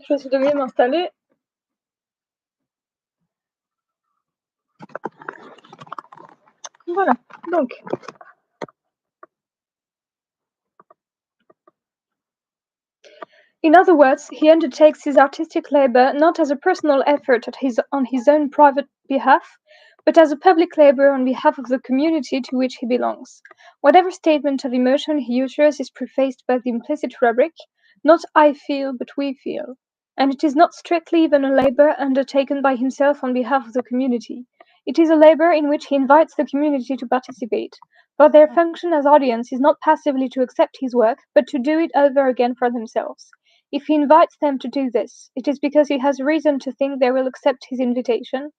Je suis devenu m'installer. Voilà, donc. In other words, he undertakes his artistic labor not as a personal effort on his own private behalf, but as a public labor on behalf of the community to which he belongs. Whatever statement of emotion he utters is prefaced by the implicit rubric, not I feel, but we feel. And it is not strictly even a labor undertaken by himself on behalf of the community. It is a labor in which he invites the community to participate, for their function as audience is not passively to accept his work, but to do it over again for themselves. If he invites them to do this, it is because he has reason to think they will accept his invitation.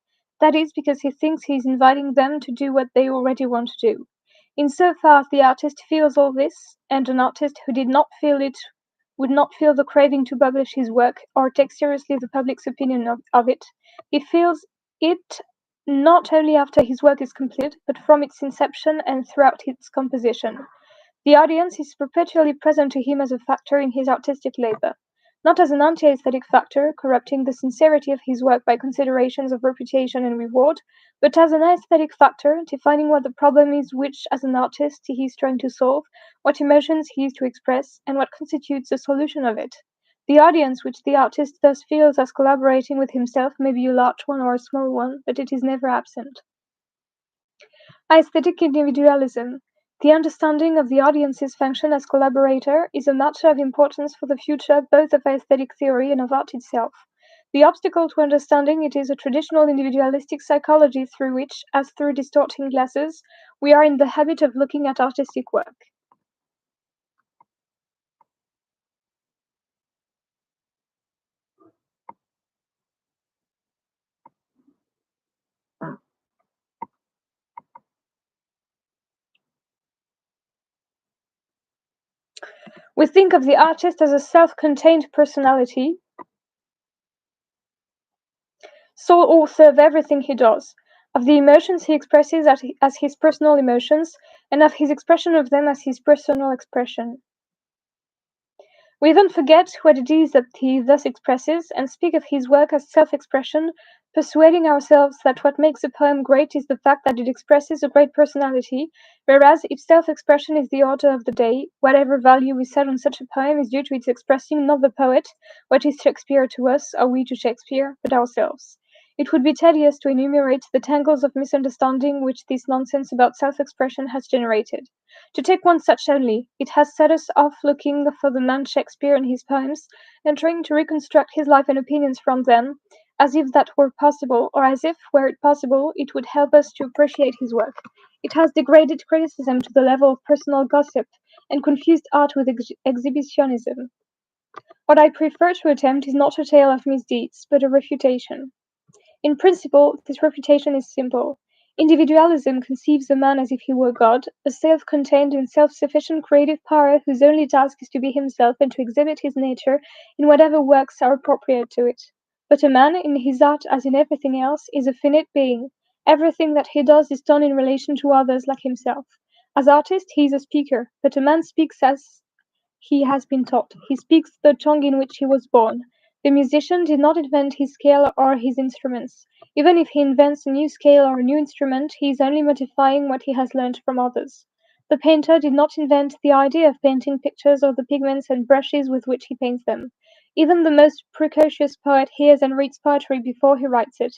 That is, because he thinks he is inviting them to do what they already want to do. In so far as the artist feels all this, and an artist who did not feel it would not feel the craving to publish his work or take seriously the public's opinion of it, he feels it not only after his work is complete, but from its inception and throughout its composition. The audience is perpetually present to him as a factor in his artistic labor, not as an anti-aesthetic factor, corrupting the sincerity of his work by considerations of reputation and reward, but as an aesthetic factor, defining what the problem is which, as an artist, he is trying to solve, what emotions he is to express, and what constitutes the solution of it. The audience which the artist thus feels as collaborating with himself may be a large one or a small one, but it is never absent. Aesthetic individualism. The understanding of the audience's function as collaborator is a matter of importance for the future both of aesthetic theory and of art itself. The obstacle to understanding it is a traditional individualistic psychology through which, as through distorting glasses, we are in the habit of looking at artistic work. We think of the artist as a self-contained personality, sole author of everything he does, of the emotions he expresses as his personal emotions, and of his expression of them as his personal expression. We even forget what it is that he thus expresses, and speak of his work as self-expression, persuading ourselves that what makes a poem great is the fact that it expresses a great personality, whereas if self-expression is the order of the day, whatever value we set on such a poem is due to its expressing not the poet, what is Shakespeare to us, or we to Shakespeare, but ourselves. It would be tedious to enumerate the tangles of misunderstanding which this nonsense about self-expression has generated. To take one such only, it has set us off looking for the man Shakespeare and his poems, and trying to reconstruct his life and opinions from them, as if that were possible, or as if, were it possible, it would help us to appreciate his work. It has degraded criticism to the level of personal gossip, and confused art with exhibitionism. What I prefer to attempt is not a tale of misdeeds, but a refutation. In principle, this refutation is simple. Individualism conceives a man as if he were God, a self-contained and self-sufficient creative power whose only task is to be himself and to exhibit his nature in whatever works are appropriate to it. But a man, in his art as in everything else, is a finite being. Everything that he does is done in relation to others like himself. As artist, he is a speaker, but a man speaks as he has been taught. He speaks the tongue in which he was born. The musician did not invent his scale or his instruments. Even if he invents a new scale or a new instrument, he is only modifying what he has learned from others. The painter did not invent the idea of painting pictures or the pigments and brushes with which he paints them. Even the most precocious poet hears and reads poetry before he writes it.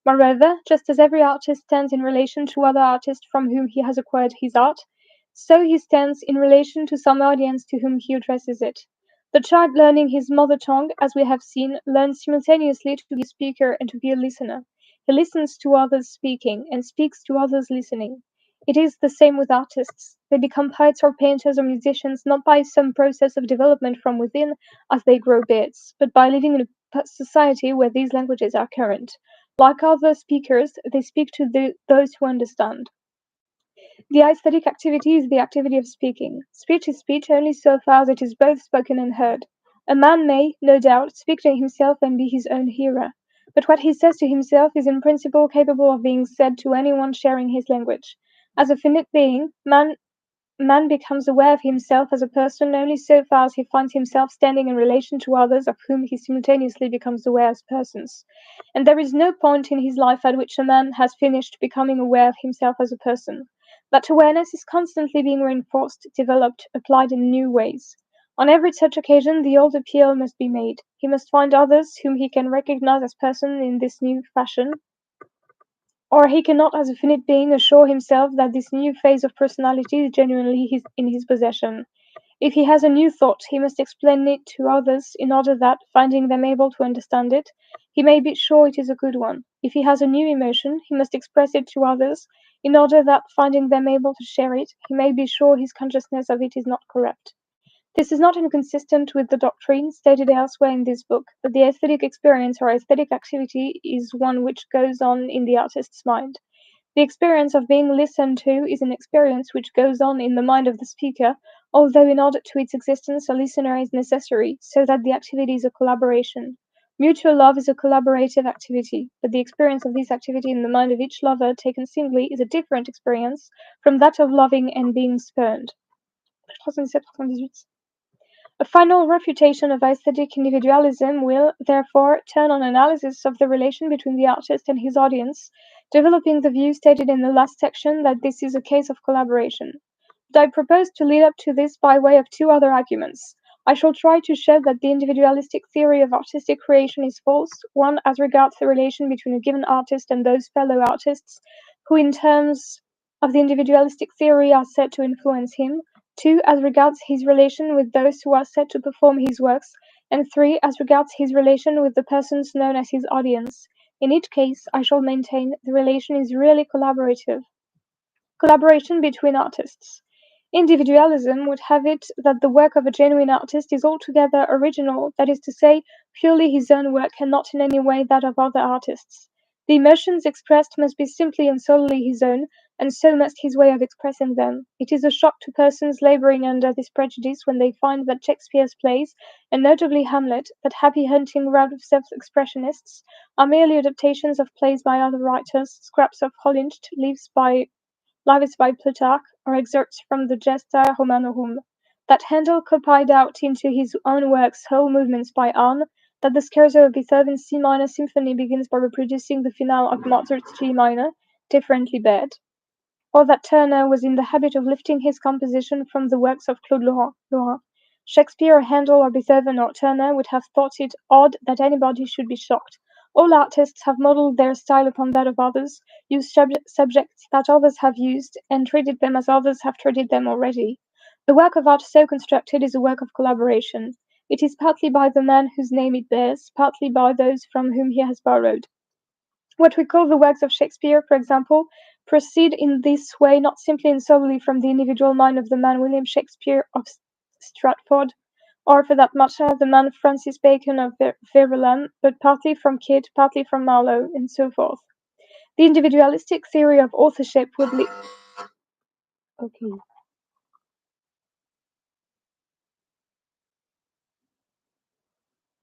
Moreover, just as every artist stands in relation to other artists from whom he has acquired his art, so he stands in relation to some audience to whom he addresses it. The child learning his mother tongue, as we have seen, learns simultaneously to be a speaker and to be a listener. He listens to others speaking, and speaks to others listening. It is the same with artists. They become poets or painters or musicians not by some process of development from within, as they grow beards, but by living in a society where these languages are current. Like other speakers, they speak to those who understand. The aesthetic activity is the activity of speaking. Speech is speech only so far as it is both spoken and heard. A man may, no doubt, speak to himself and be his own hearer. But what he says to himself is in principle capable of being said to anyone sharing his language. As a finite being, man man becomes aware of himself as a person only so far as he finds himself standing in relation to others of whom he simultaneously becomes aware as persons. And there is no point in his life at which a man has finished becoming aware of himself as a person. That awareness is constantly being reinforced, developed, applied in new ways. On every such occasion, the old appeal must be made. He must find others whom he can recognize as persons in this new fashion, or he cannot as a finite being assure himself that this new phase of personality is genuinely in his possession. If he has a new thought, he must explain it to others in order that, finding them able to understand it, he may be sure it is a good one. If he has a new emotion, he must express it to others in order that, finding them able to share it, he may be sure his consciousness of it is not corrupt. This is not inconsistent with the doctrine stated elsewhere in this book, that the aesthetic experience or aesthetic activity is one which goes on in the artist's mind. The experience of being listened to is an experience which goes on in the mind of the speaker, although in order to its existence a listener is necessary, so that the activity is a collaboration. Mutual love is a collaborative activity, but the experience of this activity in the mind of each lover taken singly is a different experience from that of loving and being spurned. A final refutation of aesthetic individualism will, therefore, turn on analysis of the relation between the artist and his audience, developing the view stated in the last section that this is a case of collaboration. But I propose to lead up to this by way of two other arguments. I shall try to show that the individualistic theory of artistic creation is false, one as regards the relation between a given artist and those fellow artists who, in terms of the individualistic theory, are said to influence him, two as regards his relation with those who are said to perform his works, and three as regards his relation with the persons known as his audience. In each case, I shall maintain, the relation is really collaborative. Collaboration between artists. Individualism would have it that the work of a genuine artist is altogether original, that is to say, purely his own work and not in any way that of other artists. The emotions expressed must be simply and solely his own, and so must his way of expressing them. It is a shock to persons laboring under this prejudice when they find that Shakespeare's plays, and notably Hamlet, that happy hunting round of self-expressionists, are merely adaptations of plays by other writers, scraps of Holland, Lives by Plutarch, or excerpts from the Gesta Romanorum; that Handel copied out into his own works whole movements by Arne; that the Scherzo of Beethoven's C minor symphony begins by reproducing the finale of Mozart's G minor, differently bad; or that Turner was in the habit of lifting his composition from the works of Claude Lorrain. Shakespeare or Handel or Beethoven or Turner would have thought it odd that anybody should be shocked. All artists have modelled their style upon that of others, used subjects that others have used, and treated them as others have treated them already. The work of art so constructed is a work of collaboration. It is partly by the man whose name it bears, partly by those from whom he has borrowed. What we call the works of Shakespeare, for example, proceed in this way not simply and solely from the individual mind of the man William Shakespeare of Stratford, or for that matter the man Francis Bacon of Verulam, but partly from Kyd, partly from Marlowe, and so forth. The individualistic theory of authorship would lead. Okay.